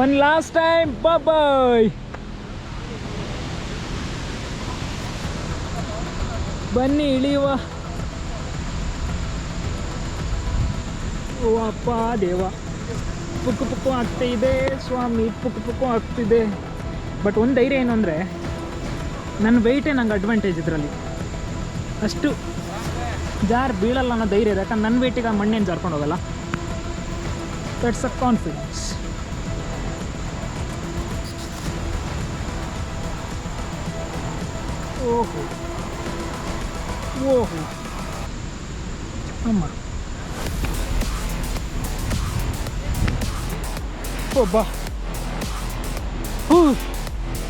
One last time ಬಾಯ್. ಬನ್ನಿ ಇಳಿಯುವ. ಓ ಅಪ್ಪ ದೇವ, ಪುಕ್ಕು ಪುಕ್ಕು ಆಗ್ತಾಯಿದೆ ಸ್ವಾಮಿ, ಪುಕ್ಕು ಪುಕ್ಕು ಆಗ್ತಿದೆ. ಬಟ್ ಒಂದು ಧೈರ್ಯ ಏನು ಅಂದರೆ, ನನ್ನ ವೆಯ್ಟೇ ನಂಗೆ ಅಡ್ವಾಂಟೇಜ್ ಇದರಲ್ಲಿ. ಅಷ್ಟು ಜಾರು ಬೀಳಲ್ಲ ಅನ್ನೋ ಧೈರ್ಯ ಇದೆ. ಯಾಕಂದ್ರೆ ನನ್ನ ವೆಯ್ಟಿಗೆ ಆ ಮಣ್ಣೇನು ಜಾರ್ಕೊಂಡು ಹೋಗಲ್ಲ. That's a confidence. ಓಹೋ ಓಹೋ ಅಮ್ಮ, ಓ ಬಾ.